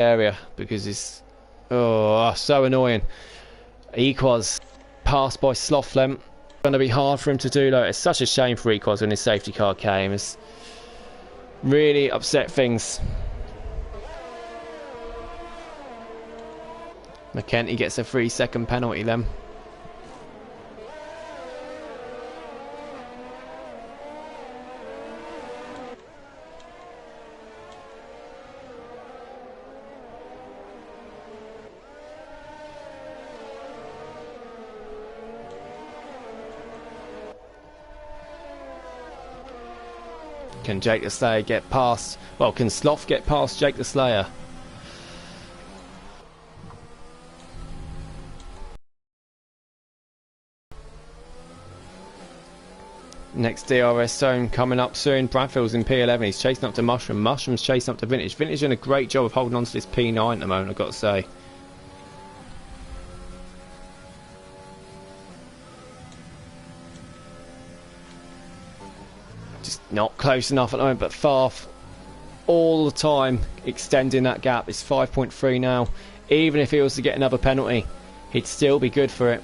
area because it's so annoying. Equals passed by Slothlem. Going to be hard for him to do though. It's such a shame for Equals when his safety car came. It's really upset things. McKenty gets a 3-second penalty then. Can Jake the Slayer get past? Well, can Sloth get past Jake the Slayer? Next DRS zone coming up soon. Bradfield's in P11. He's chasing up to Mushroom. Mushroom's chasing up to Vintage. Vintage doing a great job of holding on to this P9 at the moment, I've got to say. Just not close enough at the moment, but Farf all the time extending that gap. It's 5.3 now. Even if he was to get another penalty, he'd still be good for it.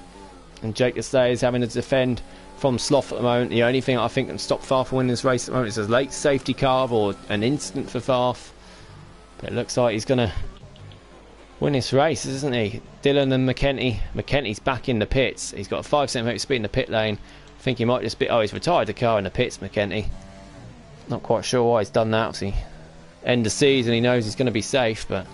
And Jake the Slayer is having to defend from Sloth at the moment. The only thing I think can stop Farf from winning this race at the moment is a late safety car or an incident for Farf. But it looks like he's going to win this race, isn't he? Dylan and McKenty. McKenty's back in the pits. He's got a 5% speed in the pit lane. I think he might just be... Oh, he's retired the car in the pits, McKenty. Not quite sure why he's done that. Obviously, end of season, he knows he's going to be safe, but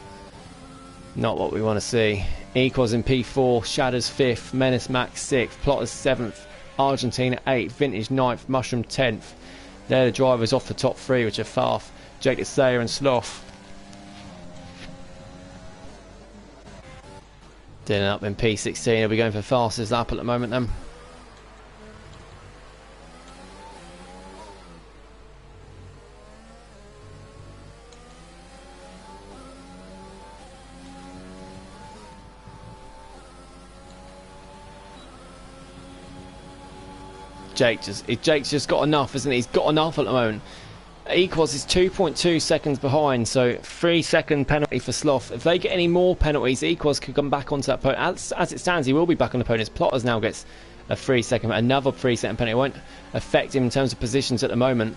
not what we want to see. Equals in P4, Shatters 5th, Menace Max 6th, Plotters 7th, Argentina 8th, Vintage 9th, Mushroom 10th. They're the drivers off the top 3, which are Farf, Jake the Slayer and Sloth. Dylan up in P16, he'll be going for fastest lap at the moment then. Jake's just got enough, isn't he? He's got enough at the moment. Equals is 2.2 seconds behind, so 3-second penalty for Sloth. If they get any more penalties, Equals could come back onto that podium. As it stands, he will be back on the podium. Plotters now gets a 3-second, another 3-second penalty. It won't affect him in terms of positions at the moment.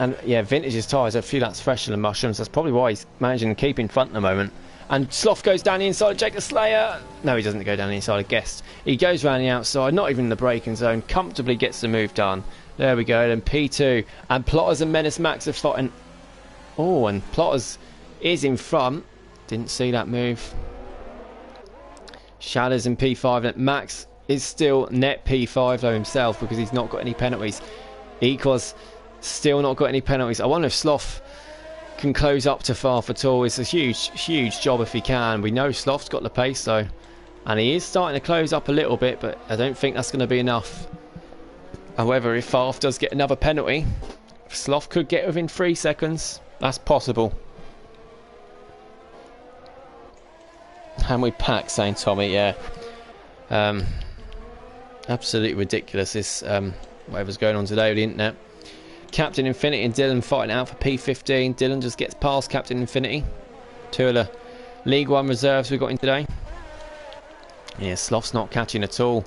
And yeah, Vintage's tyres are a few laps fresher than Mushrooms. That's probably why he's managing to keep in front at the moment. And Sloth goes down the inside of Jake the Slayer. No, he doesn't go down the inside, I guess. He goes round the outside, not even in the braking zone. Comfortably gets the move done. There we go, then P2. And Plotters and Menace Max are fighting. Oh, and Plotters is in front. Didn't see that move. Shadows in P5. Max is still net P5 though himself because he's not got any penalties. Equals still not got any penalties. I wonder if Sloth can close up to Farf at all. It's a huge job if he can. We know Sloth's got the pace though, and he is starting to close up a little bit, but I don't think that's going to be enough. However, if Farf does get another penalty, Sloth could get within 3 seconds. That's possible. And we pack, saying Tommy, yeah. Absolutely ridiculous this whatever's going on today with the internet. Captain Infinity and Dylan fighting out for P15. Dylan just gets past Captain Infinity. 2 of the League 1 reserves we've got in today. Yeah, Sloth's not catching at all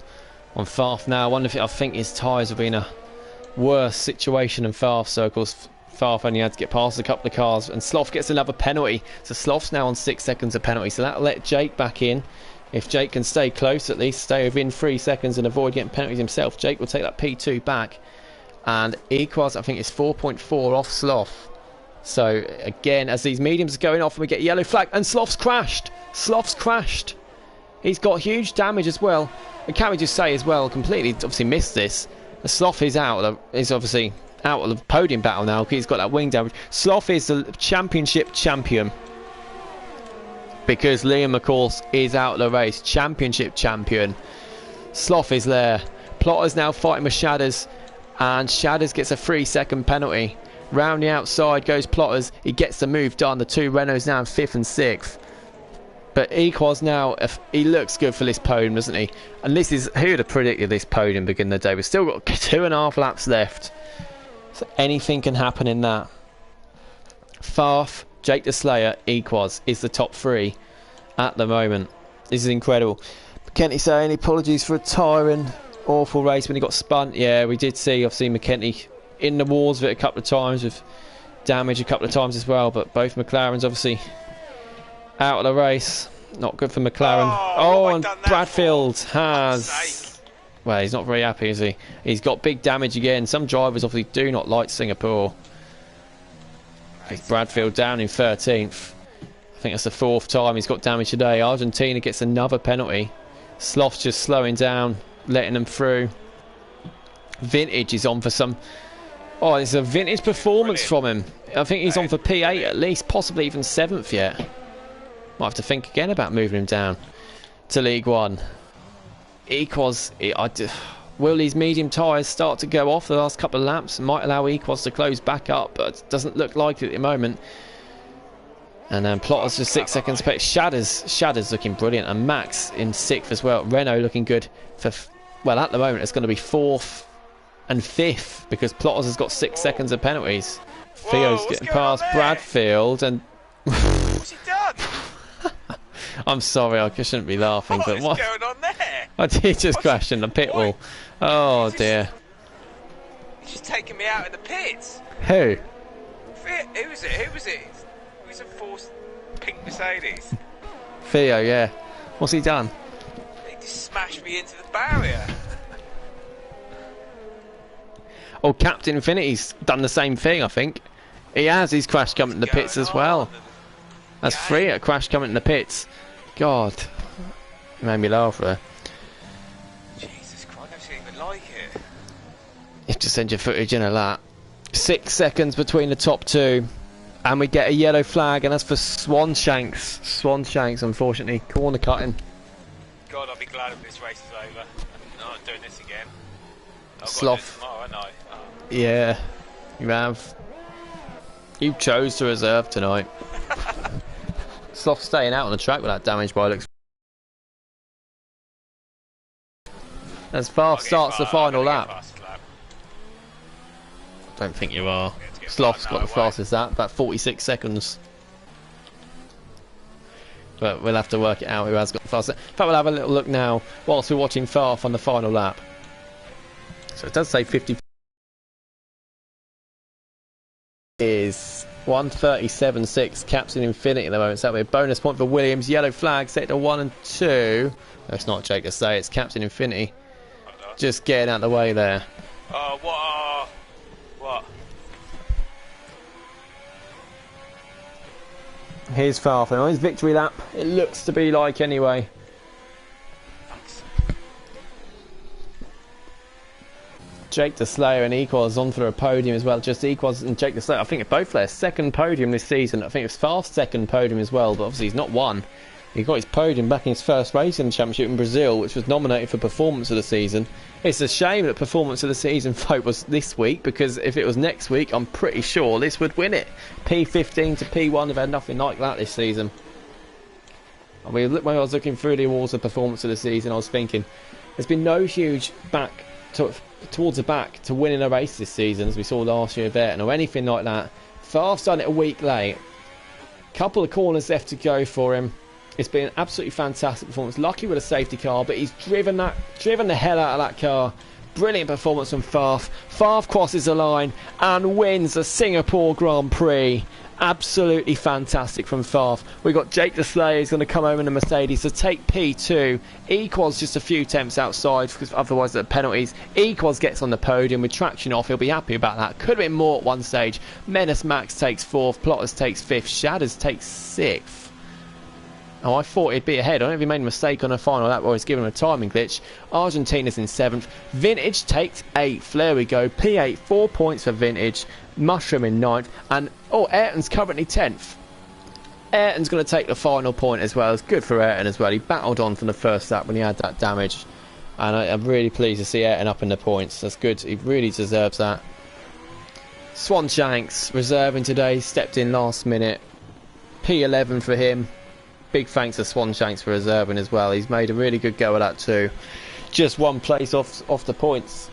on Farf now. I wonder if I think his tyres have been a worse situation than Farf. So of course Farf only had to get past a couple of cars, and Sloth gets another penalty. So Sloth's now on 6 seconds of penalty. So that'll let Jake back in. If Jake can stay close, at least stay within 3 seconds and avoid getting penalties himself, Jake will take that P2 back. And Equals, I think, is 4.4 off Sloth. So again, as these mediums are going off, we get a yellow flag, and Sloth's crashed. Sloth's crashed. He's got huge damage as well. And can we just say as well, completely obviously missed this. The Sloth is out. Is obviously out of the podium battle now. He's got that wing damage. Sloth is the championship champion because Liam, of course, is out of the race. Championship champion. Sloth is there. Plotters now fighting with Shatters. And Shatters gets a 3-second penalty. Round the outside goes Plotters. He gets the move done. The 2 Renaults now in 5th and 6th. But Equals now, he looks good for this podium, doesn't he? And this is, who would have predicted this podium beginning of the day? We've still got 2.5 laps left. So anything can happen in that. Farf, Jake the Slayer, Equaz is the top 3 at the moment. This is incredible. McKenty saying apologies for a tiring, awful race when he got spun. Yeah, we did see, obviously, McKenty in the wars of it a couple of times with damage a couple of times as well, but both McLarens obviously out of the race. Not good for McLaren. And Bradfield has... Well, he's not very happy, is he? He's got big damage again. Some drivers obviously do not like Singapore. It's Bradfield down in 13th. I think that's the 4th time he's got damage today. Argentina gets another penalty. Sloth's just slowing down, letting them through. Vintage is on for some... Oh, it's a vintage performance from him. I think he's on for P8 at least, possibly even 7th yet. Might have to think again about moving him down to League One. Equaz, will these medium tyres start to go off the last couple of laps? Might allow Equaz to close back up, but it doesn't look like it at the moment. And then Plotter's just 6 seconds ahead. Shadder's looking brilliant, and Max in 6th as well. Renault looking good for, well, at the moment it's going to be 4th and 5th because Plotters has got 6 seconds of penalties. Theo's getting past Bradfield, and what's he done? I'm sorry, I shouldn't be laughing, but what's going on there? I did just crash in the pit wall. Oh dear. He's just taking me out in the pits. Who? Who was it? Who was it? Who's a forced pink Mercedes? Theo, yeah. What's he done? He just smashed me into the barrier. Oh, Captain Infinity's done the same thing, I think. He has. He's crashed coming in the pits as well. That's 3 at crash coming in the pits. God. It made me laugh there. Jesus Christ, I don't even like it. You have to send your footage in a lap. 6 seconds between the top 2. And we get a yellow flag, and that's for Swanshanks. Swanshanks, unfortunately. Corner cutting. God, I'll be glad if this race is over. I'm not doing this again. Sloth. Tomorrow, haven't I? Oh. Yeah, you have. You chose to reserve tonight. Sloth staying out on the track with that damage by looks. As fast starts the final lap. I don't think you are. Sloth's got the fastest lap, about 46 seconds. But we'll have to work it out who has got the fastest. In fact, we'll have a little look now whilst we're watching Farf on the final lap. So it does say 50 is 1:37.6. Captain Infinity at the moment. So that'll be a bonus point for Williams. Yellow flag set to 1 and 2. No, it's not Jake to say, it's Captain Infinity. Just getting out of the way there. Oh, what? Here's Farf on his victory lap. It looks to be like anyway. Jake the Slayer and Equaz on for a podium as well. Just Equaz and Jake the Slayer. I think it's both their second podium this season. I think it's Farf's second podium as well, but obviously he's not won. He got his podium back in his first race in the championship in Brazil, which was nominated for Performance of the Season. It's a shame that Performance of the Season vote was this week, because if it was next week, I'm pretty sure this would win it. P15 to P1 have had nothing like that this season. I mean, when I was looking through the awards of Performance of the Season, I was thinking, there's been no huge towards the back to winning a race this season, as we saw last year there, or anything like that. Farf's done it a week late. Couple of corners left to go for him. It's been an absolutely fantastic performance. Lucky with a safety car, but he's driven the hell out of that car. Brilliant performance from Farf. Farf crosses the line and wins the Singapore Grand Prix. Absolutely fantastic from Farf. We've got Jake the Slayer is going to come home in the Mercedes to take P2. Equaz just a few tenths outside, because otherwise there are penalties. Equaz gets on the podium with traction off. He'll be happy about that. Could have been more at one stage. Menace Max takes 4th. Plotters takes 5th. Shadders takes 6th. Oh, I thought he'd be ahead. I don't know if he made a mistake on a final lap or he's given him a timing glitch. Argentina's in 7th. Vintage takes 8th. There we go. P8, 4 points for Vintage. Mushroom in 9th. And, Ayrton's currently 10th. Ayrton's going to take the final point as well. It's good for Ayrton as well. He battled on from the first lap when he had that damage. And I'm really pleased to see Ayrton up in the points. That's good. He really deserves that. Swanshanks reserving today. Stepped in last minute. P11 for him. Big thanks to Swanshanks for reserving as well. He's made a really good go of that too. Just one place off the points.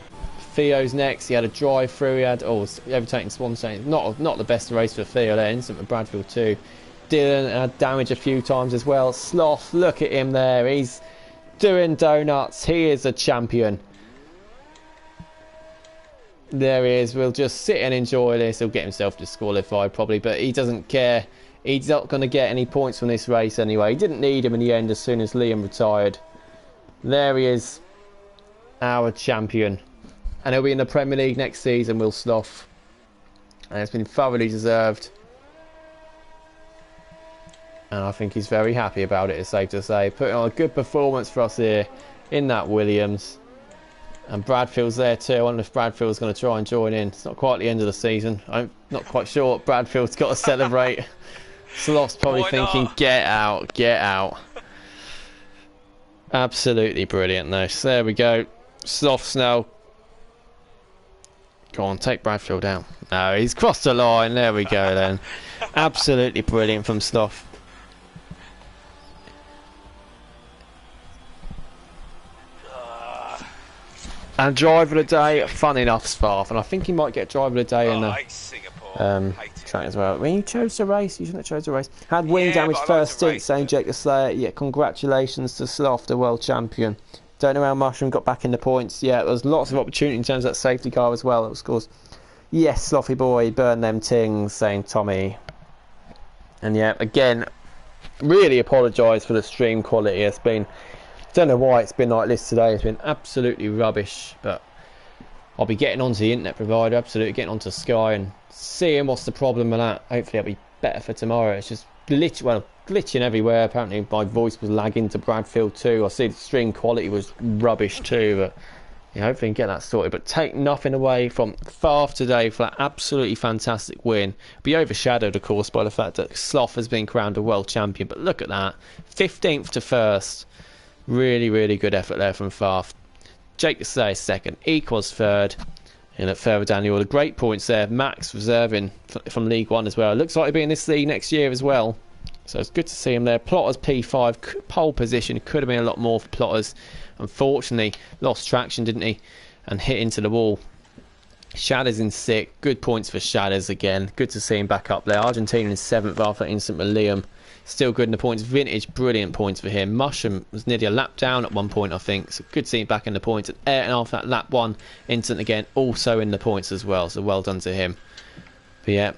Theo's next. He had a drive through. He had overtaking Swansea. Not the best race for Theo there. Instant with Bradfield too. Dylan had damage a few times as well. Sloth, look at him there. He's doing donuts. He is a champion. There he is. We'll just sit and enjoy this. He'll get himself disqualified probably, but he doesn't care. He's not going to get any points from this race anyway. He didn't need him in the end as soon as Liam retired. There he is, our champion. And he'll be in the Premier League next season, Will Sloth. And it's been thoroughly deserved. And I think he's very happy about it, it's safe to say. Putting on a good performance for us here in that Williams. And Bradfield's there too. I wonder if Bradfield's going to try and join in. It's not quite the end of the season. I'm not quite sure what Bradfield's got to celebrate. Sloth's probably thinking, get out, get out. Absolutely brilliant though. So there we go. Sloth's now. Go on, take Bradfield out. No, he's crossed the line. There we go then. Absolutely brilliant from Sloth. And driver of the day, fun enough, Sparth. And I think he might get driver of the day in the track as well. When you chose the race, you shouldn't have chose the race. Had wing damage first stint, saying Jake the Slayer. Yeah, congratulations to Sloth, the world champion. Don't know how Mushroom got back in the points. Yeah, there was lots of opportunity in terms of that safety car as well. Of course, yes, Slothy boy, burn them tings, saying Tommy. And yeah, again, really apologise for the stream quality. It's been, don't know why it's been like this today. It's been absolutely rubbish, but I'll be getting onto the internet provider, absolutely getting onto Sky and seeing what's the problem with that. Hopefully it'll be better for tomorrow. It's just glitching everywhere. Apparently my voice was lagging to Bradfield too. I see the stream quality was rubbish too, but yeah, hopefully we can get that sorted. But take nothing away from Farf today for that absolutely fantastic win. Be overshadowed of course by the fact that Sloth has been crowned a world champion, but look at that, 15th to 1st. Really, really good effort there from Farf. Jake Slay second, Equals third. And further down the order, great points there. Max reserving from League One as well. Looks like he'll be in this league next year as well. So it's good to see him there. Plotters P5, pole position. Could have been a lot more for Plotters. Unfortunately, lost traction, didn't he? And hit into the wall. Shadders in 6th. Good points for Shadders again. Good to see him back up there. Argentina in 7th after that instant with Liam. Still good in the points. Vintage, brilliant points for him. Mushroom was nearly a lap down at one point, I think. So good to see him back in the points. And Ayrton after that lap 1 instant again, also in the points as well. So well done to him. But yeah,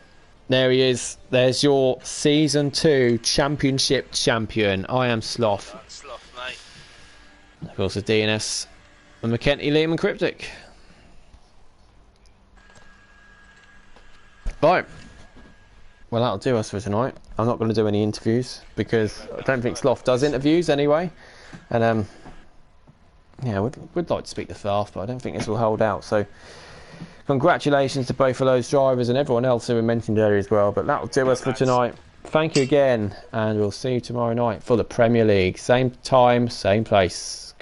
there he is. There's your Season 2 Championship champion. I am Sloth. Sloth, mate. Of course, the DNS and McKenty, Liam and Cryptic. Right. Well, that'll do us for tonight. I'm not going to do any interviews because I don't think Sloth does interviews anyway. And yeah, we'd like to speak to Farf, but I don't think this will hold out. So congratulations to both of those drivers and everyone else who were mentioned earlier as well. But that'll do us for tonight. Thank you again, and we'll see you tomorrow night for the Premier League. Same time, same place.